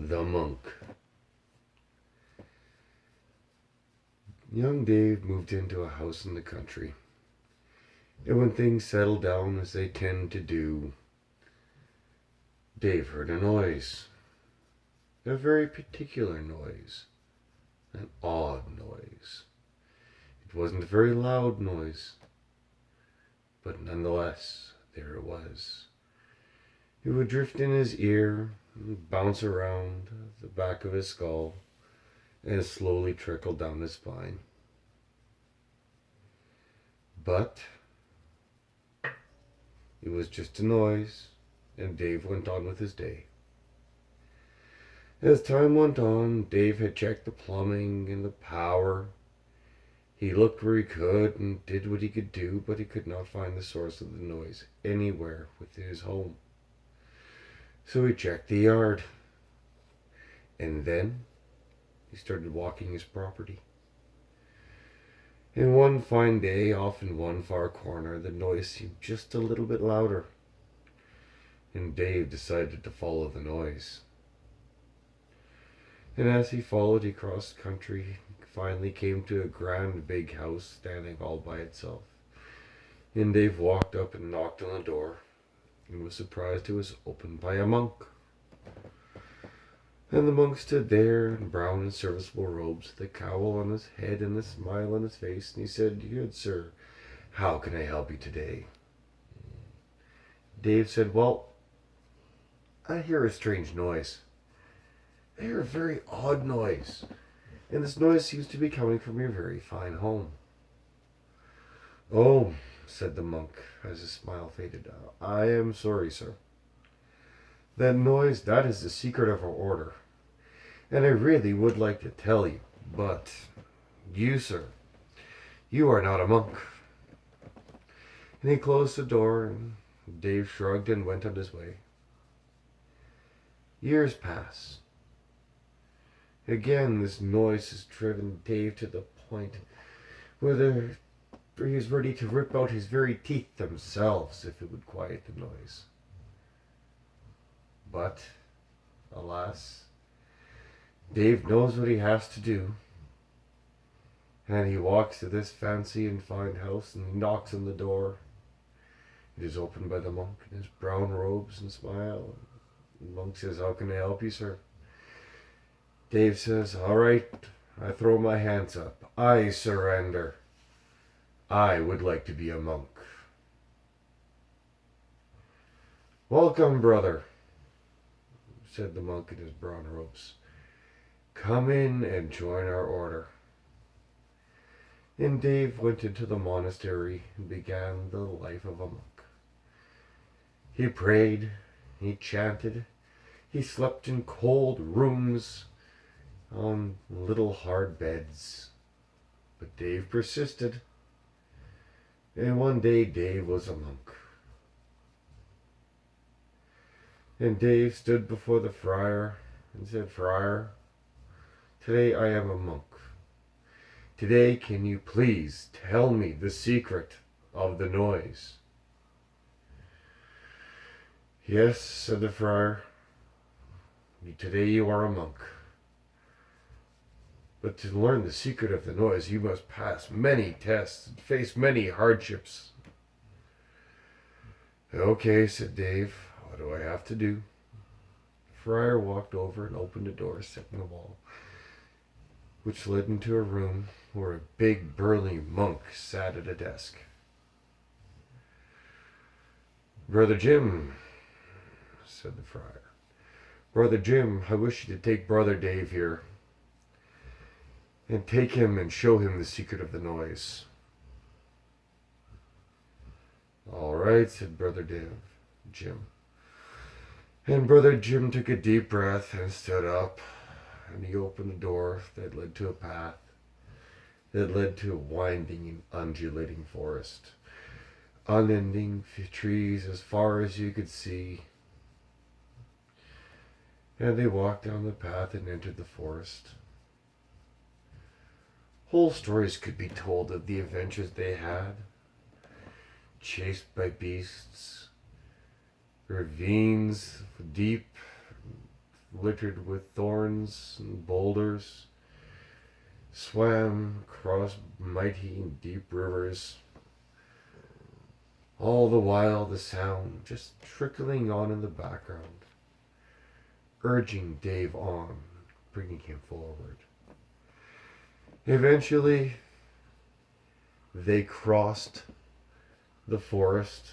The Monk. Young Dave moved into a house in the country. And when things settled down, as they tend to do, Dave heard a noise. A very particular noise. An odd noise. It wasn't a very loud noise, but nonetheless, there it was. It would drift in his ear, and bounce around the back of his skull, and slowly trickle down his spine. But it was just a noise, and Dave went on with his day. As time went on, Dave had checked the plumbing and the power. He looked where he could and did what he could do, but he could not find the source of the noise anywhere within his home. So he checked the yard. And then he started walking his property. And one fine day, off in one far corner, the noise seemed just a little bit louder. And Dave decided to follow the noise. And as he followed, he crossed country, finally came to a grand big house standing all by itself. And Dave walked up and knocked on the door, and was surprised it was opened by a monk. And the monk stood there in brown and serviceable robes, with a cowl on his head and a smile on his face, and he said, "Good sir, how can I help you today?" Dave said, "Well, I hear a strange noise. I hear a very odd noise, and this noise seems to be coming from your very fine home." "Oh," said the monk, as his smile faded, "I am sorry, sir. That noise, that is the secret of our order. And I really would like to tell you, but you, sir, you are not a monk." And he closed the door, and Dave shrugged and went on his way. Years pass. Again, this noise has driven Dave to the point where he is ready to rip out his very teeth themselves if it would quiet the noise. But, alas, Dave knows what he has to do. And he walks to this fancy and fine house and knocks on the door. It is opened by the monk in his brown robes and smile. The monk says, "How can I help you, sir?" Dave says, "All right, I throw my hands up. I surrender. I would like to be a monk." "Welcome, brother," said the monk in his brown robes. "Come in and join our order." And Dave went into the monastery and began the life of a monk. He prayed, he chanted, he slept in cold rooms on little hard beds. But Dave persisted. And one day Dave was a monk. And Dave stood before the friar and said, "Friar, today I am a monk. Today can you please tell me the secret of the noise?" "Yes," said the friar, "today you are a monk. But to learn the secret of the noise, you must pass many tests and face many hardships." "Okay," said Dave, "what do I have to do?" The friar walked over and opened a door set in the wall, which led into a room where a big burly monk sat at a desk. "Brother Jim," said the friar, "Brother Jim, I wish you to take Brother Dave here and take him and show him the secret of the noise." "All right," said Brother Jim. And Brother Jim took a deep breath and stood up, and he opened a door that led to a path that led to a winding and undulating forest. Unending trees as far as you could see. And they walked down the path and entered the forest. Whole stories could be told of the adventures they had. Chased by beasts, ravines deep, littered with thorns and boulders, swam across mighty and deep rivers, all the while the sound just trickling on in the background, urging Dave on, bringing him forward. Eventually, they crossed the forest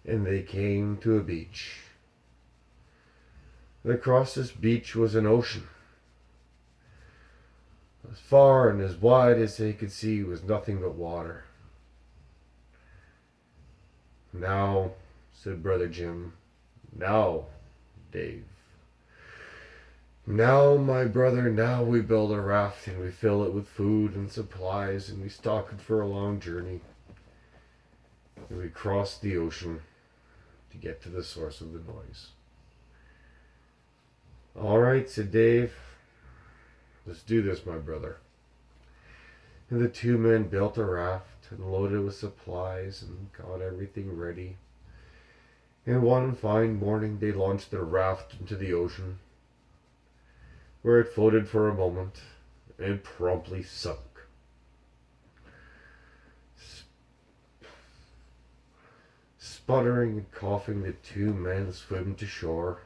and they came to a beach. And across this beach was an ocean. As far and as wide as they could see was nothing but water. "Now," said Brother Jim, "now, Dave. Now, my brother, now we build a raft and we fill it with food and supplies and we stock it for a long journey. And we cross the ocean to get to the source of the noise." "All right," said Dave. "Let's do this, my brother." And the two men built a raft and loaded it with supplies and got everything ready. And one fine morning they launched their raft into the ocean, where it floated for a moment and promptly sunk. Sputtering and coughing, the two men swim to shore,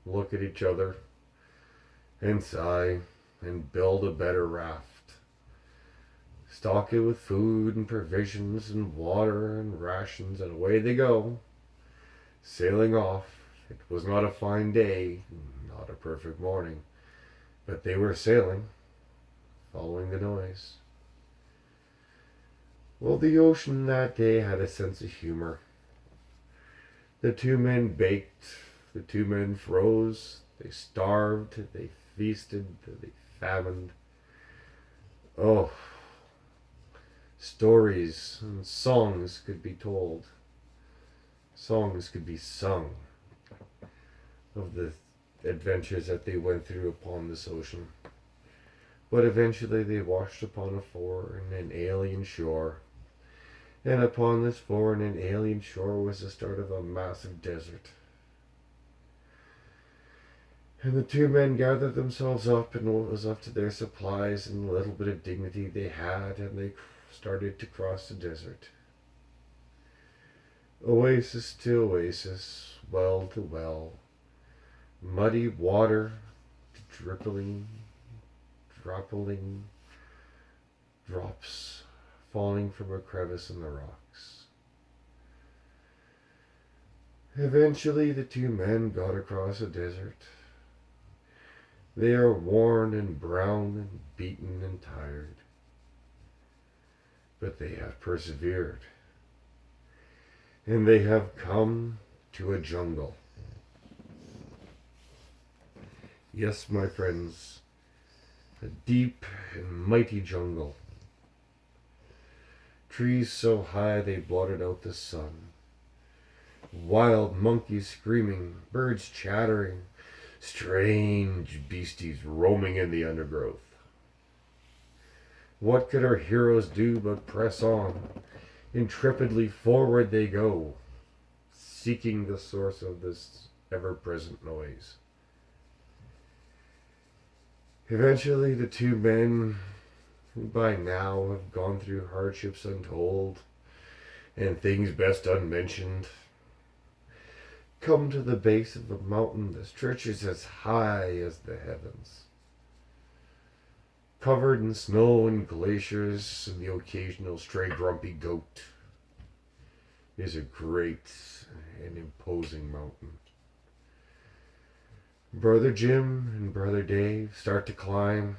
look at each other, and sigh, and build a better raft. Stock it with food and provisions and water and rations, and away they go, sailing off. It was not a fine day, not a perfect morning, but they were sailing, following the noise. Well, the ocean that day had a sense of humor. The two men baked, the two men froze, they starved, they feasted, they famined. Oh, stories and songs could be told. Songs could be sung of the adventures that they went through upon this ocean. But eventually they washed upon a foreign and alien shore. And upon this foreign and alien shore was the start of a massive desert. And the two men gathered themselves up and what was up to their supplies and the little bit of dignity they had, and they started to cross the desert. Oasis to oasis, well to well, muddy water dripping, dropping, drops falling from a crevice in the rocks. Eventually the two men got across the desert. They are worn and brown and beaten and tired, but they have persevered, and they have come to a jungle. Yes, my friends, a deep and mighty jungle. Trees so high they blotted out the sun. Wild monkeys screaming, birds chattering, strange beasties roaming in the undergrowth. What could our heroes do but press on? Intrepidly forward they go, seeking the source of this ever-present noise. Eventually the two men, who by now have gone through hardships untold and things best unmentioned, come to the base of a mountain that stretches as high as the heavens. Covered in snow and glaciers and the occasional stray grumpy goat, is a great and imposing mountain. Brother Jim and Brother Dave start to climb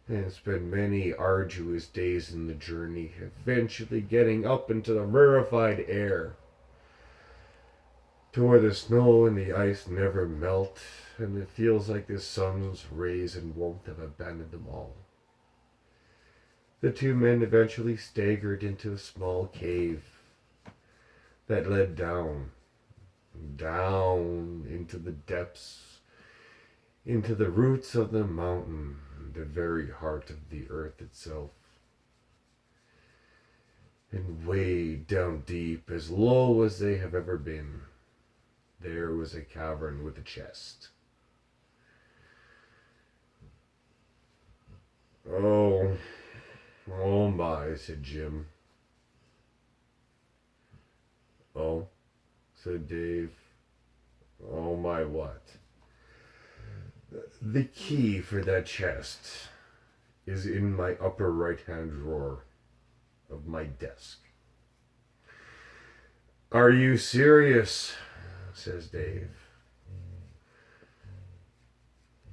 and spend many arduous days in the journey, eventually getting up into the rarefied air to where the snow and the ice never melt, and it feels like the sun's rays and warmth have abandoned them all. The two men eventually staggered into a small cave that led down into the depths, into the roots of the mountain, the very heart of the earth itself. And way down deep, as low as they have ever been, there was a cavern with a chest. "Oh, oh my," said Jim. "Oh," said Dave. "Oh my what?" "The key for that chest is in my upper right-hand drawer of my desk." "Are you serious?" says Dave.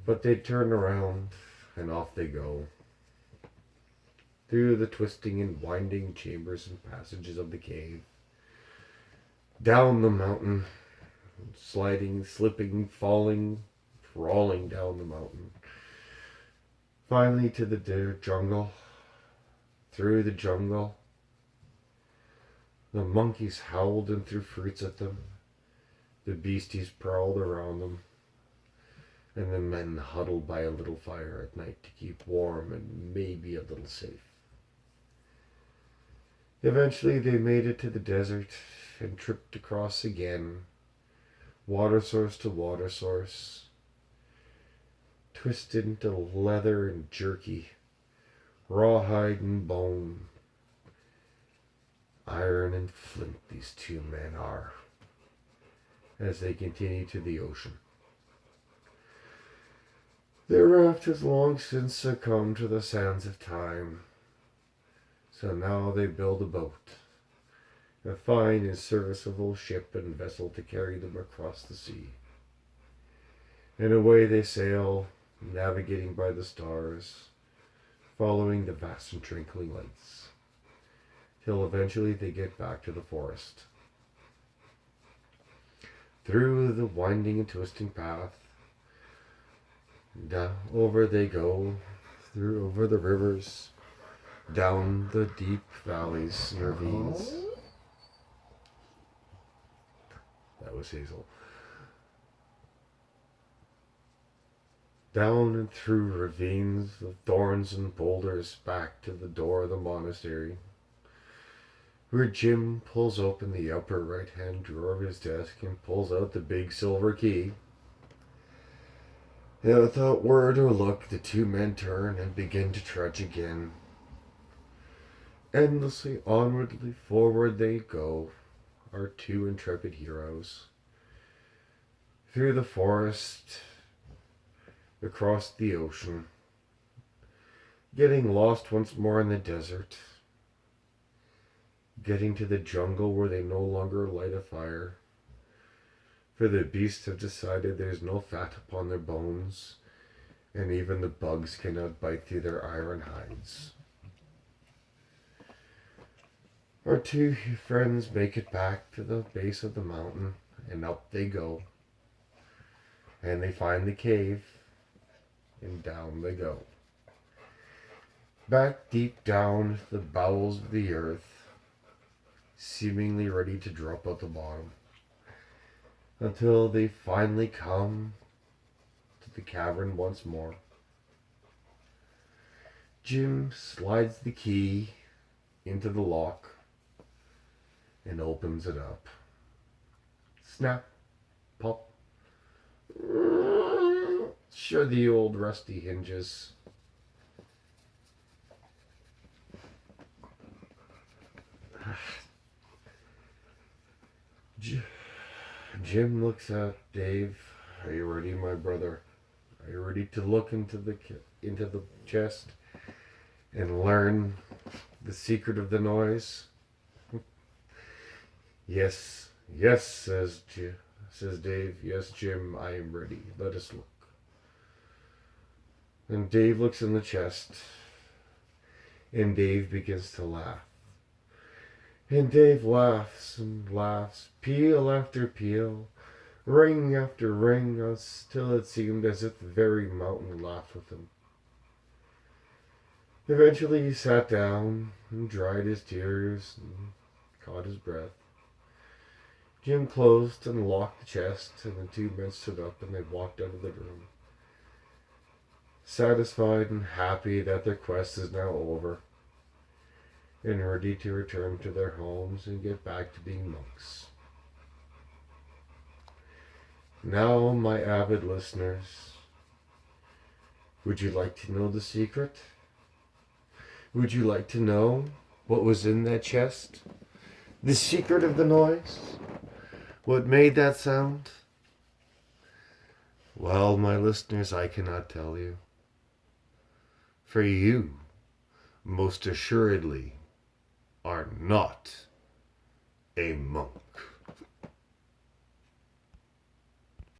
But they turn around and off they go, through the twisting and winding chambers and passages of the cave, down the mountain, sliding, slipping, falling, crawling down the mountain, finally to the jungle. Through the jungle, the monkeys howled and threw fruits at them, the beasties prowled around them, and the men huddled by a little fire at night to keep warm and maybe a little safe. Eventually they made it to the desert and tripped across again, water source to water source, twisted into leather and jerky, rawhide and bone, iron and flint these two men are, as they continue to the ocean. Their raft has long since succumbed to the sands of time, so now they build a boat, a fine and serviceable ship and vessel to carry them across the sea. And away they sail, navigating by the stars, following the vast and twinkling lights, till eventually they get back to the forest. Through the winding and twisting path, down over they go, through over the rivers, down the deep valleys and ravines. That was Hazel. Down and through ravines of thorns and boulders, back to the door of the monastery, where Jim pulls open the upper right-hand drawer of his desk and pulls out the big silver key. And without word or look, the two men turn and begin to trudge again. Endlessly onwardly forward they go, our two intrepid heroes, through the forest, across the ocean, getting lost once more in the desert, getting to the jungle where they no longer light a fire, for the beasts have decided there's no fat upon their bones, and even the bugs cannot bite through their iron hides. Our two friends make it back to the base of the mountain, and up they go. And they find the cave, and down they go. Back deep down the bowels of the earth, seemingly ready to drop out the bottom, until they finally come to the cavern once more. Jim slides the key into the lock and opens it up. Snap, pop. Sure, the old rusty hinges. Jim looks at Dave. "Are you ready, my brother? Are you ready to look into the chest and learn the secret of the noise?" "Yes, yes," says Dave. "Yes, Jim, I am ready. Let us look." And Dave looks in the chest, and Dave begins to laugh. And Dave laughs and laughs, peal after peal, ring after ring, till it seemed as if the very mountain laughed with him. Eventually he sat down and dried his tears and caught his breath. Jim closed and locked the chest, and the two men stood up and they walked out of the room, satisfied and happy that their quest is now over, and ready to return to their homes and get back to being monks. Now, my avid listeners, would you like to know the secret? Would you like to know what was in that chest? The secret of the noise? What made that sound? Well, my listeners, I cannot tell you. For you, most assuredly, are not a monk.